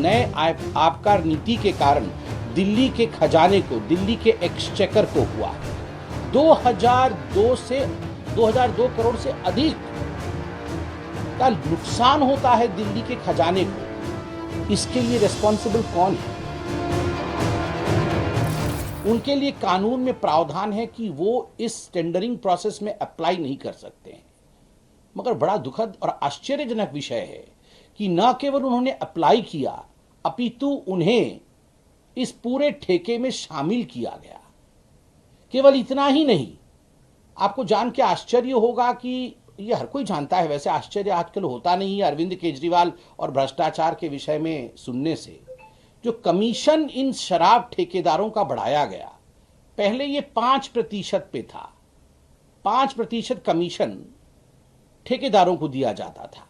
नए आबकार नीति के कारण दिल्ली के खजाने को, दिल्ली के एक्सचेकर को हुआ है। 2002 करोड़ से अधिक का नुकसान होता है दिल्ली के खजाने को। इसके लिए रिस्पॉन्सिबल कौन है? उनके लिए कानून में प्रावधान है कि वो इस टेंडरिंग प्रोसेस में अप्लाई नहीं कर सकते हैं। मगर बड़ा दुखद और आश्चर्यजनक विषय है कि न केवल उन्होंने अप्लाई किया, अपितु उन्हें इस पूरे ठेके में शामिल किया गया। केवल इतना ही नहीं, आपको जान के आश्चर्य होगा कि ये हर कोई जानता है, वैसे आश्चर्य आजकल होता नहीं है अरविंद केजरीवाल और भ्रष्टाचार के विषय में सुनने से। जो कमीशन इन शराब ठेकेदारों का बढ़ाया गया, पहले ये 5% पे था। 5% कमीशन ठेकेदारों को दिया जाता था,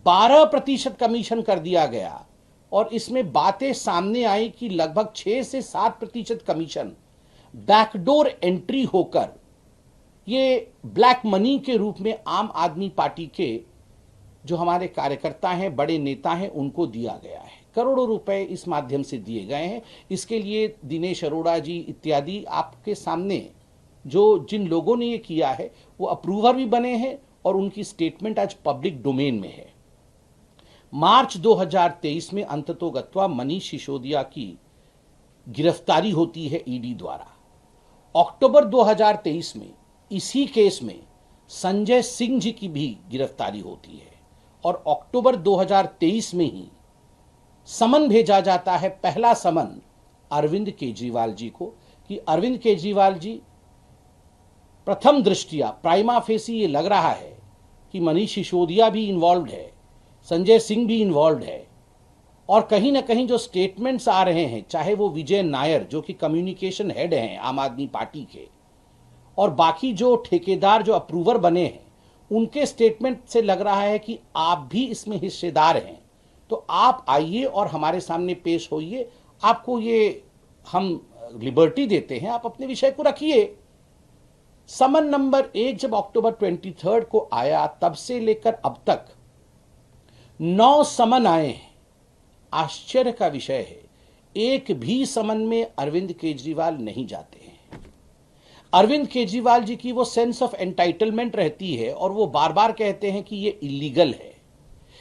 12% कमीशन कर दिया गया। और इसमें बातें सामने आई कि लगभग 6 से 7% कमीशन बैकडोर एंट्री होकर ये ब्लैक मनी के रूप में आम आदमी पार्टी के जो हमारे कार्यकर्ता हैं, बड़े नेता हैं, उनको दिया गया है। करोड़ों रुपए इस माध्यम से दिए गए हैं। इसके लिए दिनेश अरोड़ा जी इत्यादि आपके सामने जो जिन लोगों ने ये किया है वो अप्रूवर भी बने हैं और उनकी स्टेटमेंट आज पब्लिक डोमेन में है। मार्च 2023 में अंततोगत्वा मनीष सिसोदिया की गिरफ्तारी होती है ईडी द्वारा। अक्टूबर 2023 में इसी केस में संजय सिंह जी की भी गिरफ्तारी होती है और अक्टूबर 2023 में ही समन भेजा जाता है, पहला समन अरविंद केजरीवाल जी को, कि अरविंद केजरीवाल जी, प्रथम दृष्टिया प्राइमा फेसी ये लग रहा है कि मनीष सिसोदिया भी इन्वॉल्व है, संजय सिंह भी इन्वॉल्व है। और कहीं ना कहीं जो स्टेटमेंट्स आ रहे हैं, चाहे वो विजय नायर जो कि कम्युनिकेशन हेड हैं आम आदमी पार्टी के, और बाकी जो ठेकेदार जो अप्रूवर बने हैं, उनके स्टेटमेंट से लग रहा है कि आप भी इसमें हिस्सेदार हैं। तो आप आइए और हमारे सामने पेश होइए, आपको ये हम लिबर्टी देते हैं, आप अपने विषय को रखिए। समन नंबर 1 जब अक्टूबर 23 को आया, तब से लेकर अब तक 9 समन आए हैं। आश्चर्य का विषय है, एक भी समन में अरविंद केजरीवाल नहीं जाते हैं। अरविंद केजरीवाल जी की वो सेंस ऑफ एंटाइटलमेंट रहती है और वो बार बार कहते हैं कि ये इलीगल है,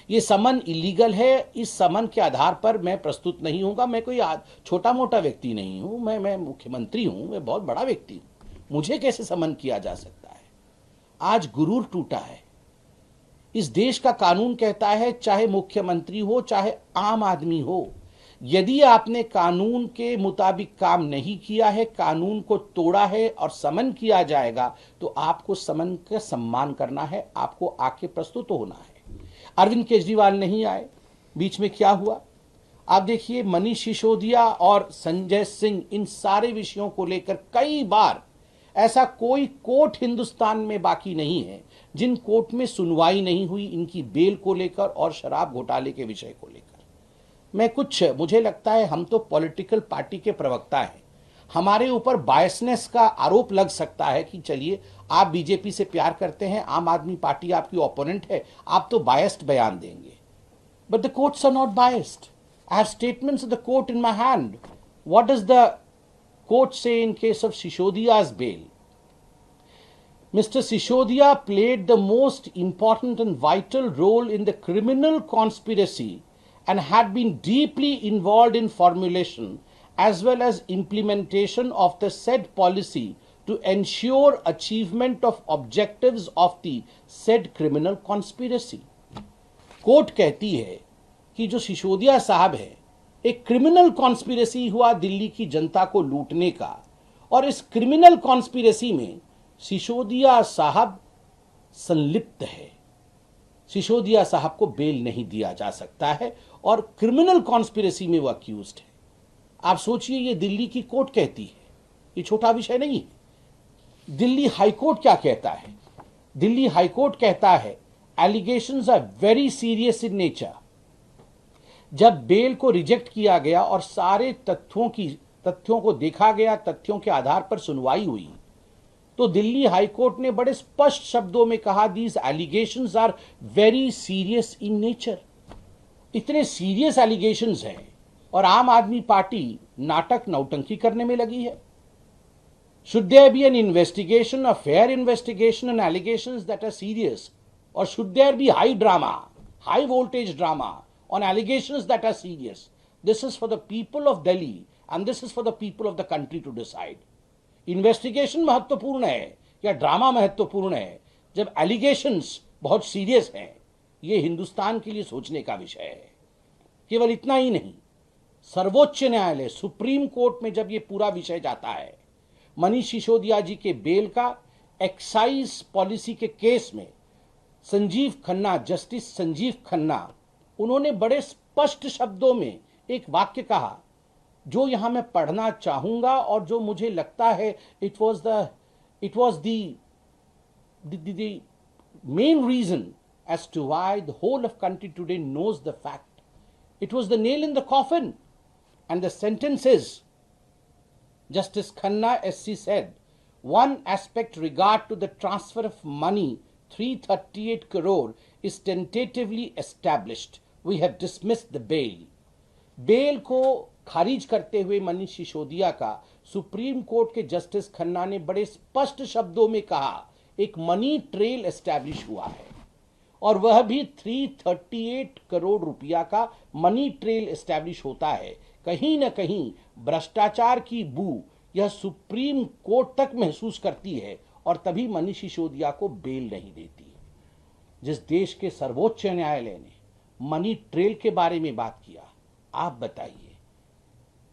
ये समन इलीगल है। इस समन के आधार पर मैं प्रस्तुत नहीं होऊंगा। मैं कोई छोटा मोटा व्यक्ति नहीं हूं, मैं मुख्यमंत्री हूं, मैं बहुत बड़ा व्यक्ति हूं, मुझे कैसे समन किया जा सकता है? आज गुरूर टूटा है। इस देश का कानून कहता है, चाहे मुख्यमंत्री हो चाहे आम आदमी हो, यदि आपने कानून के मुताबिक काम नहीं किया है, कानून को तोड़ा है और समन किया जाएगा, तो आपको समन का सम्मान करना है, आपको आके प्रस्तुत होना है। अरविंद केजरीवाल नहीं आए, बीच में क्या हुआ आप देखिए। मनीष सिसोदिया और संजय सिंह, इन सारे विषयों को लेकर कई बार, ऐसा कोई कोर्ट हिंदुस्तान में बाकी नहीं है जिन कोर्ट में सुनवाई नहीं हुई इनकी बेल को लेकर और शराब घोटाले के विषय को लेकर। मुझे लगता है हम तो पॉलिटिकल पार्टी के प्रवक्ता हैं, हमारे ऊपर बायसनेस का आरोप लग सकता है कि चलिए आप बीजेपी से प्यार करते हैं, आम आदमी पार्टी आपकी ओपोनेंट है, आप तो बायस्ड बयान देंगे। But the courts are not biased. I have statements of the court in my hand. What does the court say in case of Sisodia's bail? Mr. Sisodia played the most important and vital role in the criminal conspiracy and had been deeply involved in formulation as well as implementation of the said policy to ensure achievement of objectives of the said criminal conspiracy. Court कहती है कि जो सिसोदिया साहब है, एक criminal conspiracy हुआ दिल्ली की जनता को लूटने का, और इस क्रिमिनल कॉन्स्पिरेसी में सिसोदिया साहब संलिप्त है। सिसोदिया साहब को बेल नहीं दिया जा सकता है और क्रिमिनल कॉन्स्पिरेसी में वो अक्यूज्ड है। आप सोचिए, ये दिल्ली की कोर्ट कहती है, ये छोटा विषय नहीं है। दिल्ली हाईकोर्ट क्या कहता है? दिल्ली हाईकोर्ट कहता है allegations are very serious in nature. जब बेल को रिजेक्ट किया गया और सारे तथ्यों को देखा गया, तथ्यों के आधार पर सुनवाई हुई, तो दिल्ली हाईकोर्ट ने बड़े स्पष्ट शब्दों में कहा, these allegations are very serious in nature. इतने सीरियस एलिगेशंस हैं और आम आदमी पार्टी नाटक नौटंकी करने में लगी है। Should there be an investigation, a fair investigation on allegations that are serious? Or should there be high drama, high voltage drama on allegations that are serious? This is for the people of Delhi and this is for the people of the country to decide. Investigation महत्वपूर्ण है या drama महत्वपूर्ण है? जब allegations बहुत serious हैं, ये हिंदुस्तान के लिए सोचने का विषय है। केवल इतना ही नहीं, सर्वोच्च न्यायालय सुप्रीम कोर्ट में जब ये पूरा विषय जाता है, मनीष सिसोदिया जी के बेल का एक्साइज पॉलिसी के केस में संजीव खन्ना, जस्टिस संजीव खन्ना, उन्होंने बड़े स्पष्ट शब्दों में एक वाक्य कहा जो यहां मैं पढ़ना चाहूंगा और जो मुझे लगता है it was the main reason as to why the whole of country today knows the fact. It was the nail in the coffin. And the sentence is, Justice Khanna SC said, one aspect regard to the transfer of money, 338 crore, is tentatively established. We have dismissed the bail. Bail को खारिज करते हुए मनीष सिसोदिया का supreme court के justice Khanna ने बड़े स्पष्ट शब्दों में कहा, एक मनी ट्रेल एस्टैब्लिश हुआ है और वह भी 338 करोड़ रुपया का मनी ट्रेल एस्टैब्लिश होता है। कहीं न कहीं भ्रष्टाचार की बू यह सुप्रीम कोर्ट तक महसूस करती है और तभी मनीष सिसोदिया को बेल नहीं देती है। जिस देश के सर्वोच्च न्यायालय ने मनी ट्रेल के बारे में बात किया, आप बताइए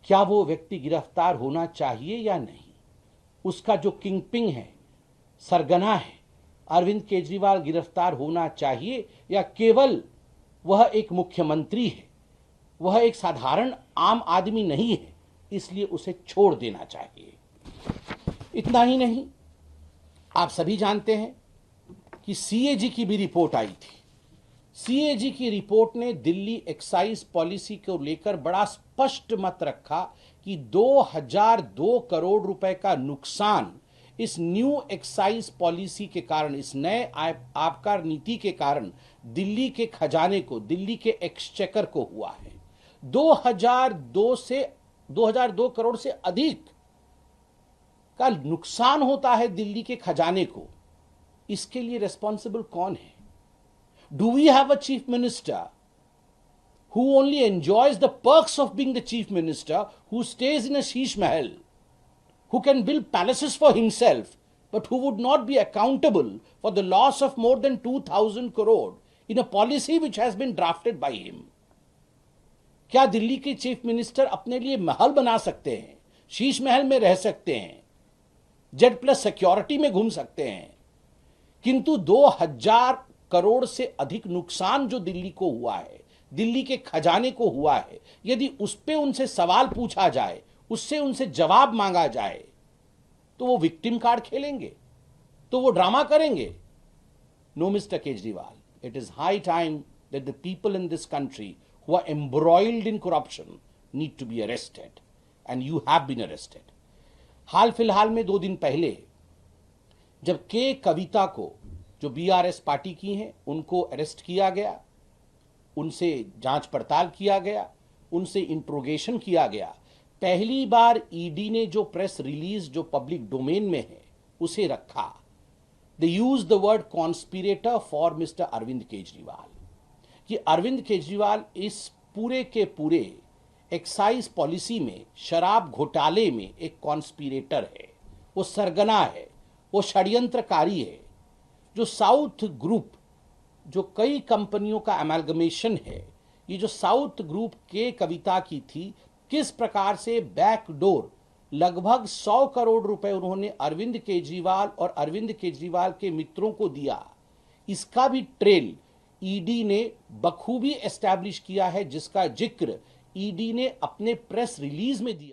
क्या वो व्यक्ति गिरफ्तार होना चाहिए या नहीं? उसका जो किंगपिन है, सरगना है, अरविंद केजरीवाल गिरफ्तार होना चाहिए या केवल वह एक मुख्यमंत्री है, वह एक साधारण आम आदमी नहीं है, इसलिए उसे छोड़ देना चाहिए? इतना ही नहीं, आप सभी जानते हैं कि सीएजी की भी रिपोर्ट आई थी। सीएजी की रिपोर्ट ने दिल्ली एक्साइज पॉलिसी को लेकर बड़ा स्पष्ट मत रखा कि 2002 करोड़ रुपए का नुकसान इस न्यू एक्साइज पॉलिसी के कारण, इस नए आबकार नीति के कारण दिल्ली के खजाने को, दिल्ली के एक्सचेकर को हुआ है। 2002 करोड़ से अधिक का नुकसान होता है दिल्ली के खजाने को। इसके लिए रिस्पॉन्सिबल कौन है? Do we have a chief minister who only enjoys the perks of being the chief minister, who stays in a sheesh mahal, who can build palaces for himself, but who would not be accountable for the loss of more than 2,000 crore in a policy which has been drafted by him? क्या दिल्ली के chief minister अपने लिए महल बना सकते हैं, शीश महल में रह सकते हैं, जेड प्लस सिक्योरिटी में घूम सकते हैं, किंतु 2000 करोड़ से अधिक नुकसान जो दिल्ली को हुआ है, दिल्ली के खजाने को हुआ है, यदि उस पे उनसे सवाल पूछा जाए, उससे उनसे जवाब मांगा जाए, तो वो विक्टिम कार्ड खेलेंगे, तो वो ड्रामा करेंगे? No mister Kejriwal, it is high time that the people in this country who are embroiled in corruption need to be arrested, and you have been arrested. हाल फिलहाल में 2 दिन पहले जब के कविता को, जो बीआरएस पार्टी की हैं, उनको अरेस्ट किया गया, उनसे जांच पड़ताल किया गया, उनसे इंट्रोगेशन किया गया, पहली बार ईडी ने जो प्रेस रिलीज जो पब्लिक डोमेन में है उसे रखा। They use the word conspirator for mister Arvind Kejriwal, कि अरविंद केजरीवाल इस पूरे के पूरे एक्साइज पॉलिसी में, शराब घोटाले में एक कॉन्स्पिरेटर है, वो सरगना है, वो षड्यंत्रकारी है। जो साउथ ग्रुप, जो कई कंपनियों का अमेलगमेशन है, ये जो साउथ ग्रुप के कविता की थी, किस प्रकार से बैकडोर लगभग 100 करोड़ रुपए उन्होंने अरविंद केजरीवाल और अरविंद केजरीवाल के मित्रों को दिया, इसका भी ट्रेल ईडी ने बखूबी एस्टैब्लिश किया है, जिसका जिक्र ईडी ने अपने प्रेस रिलीज में दिया।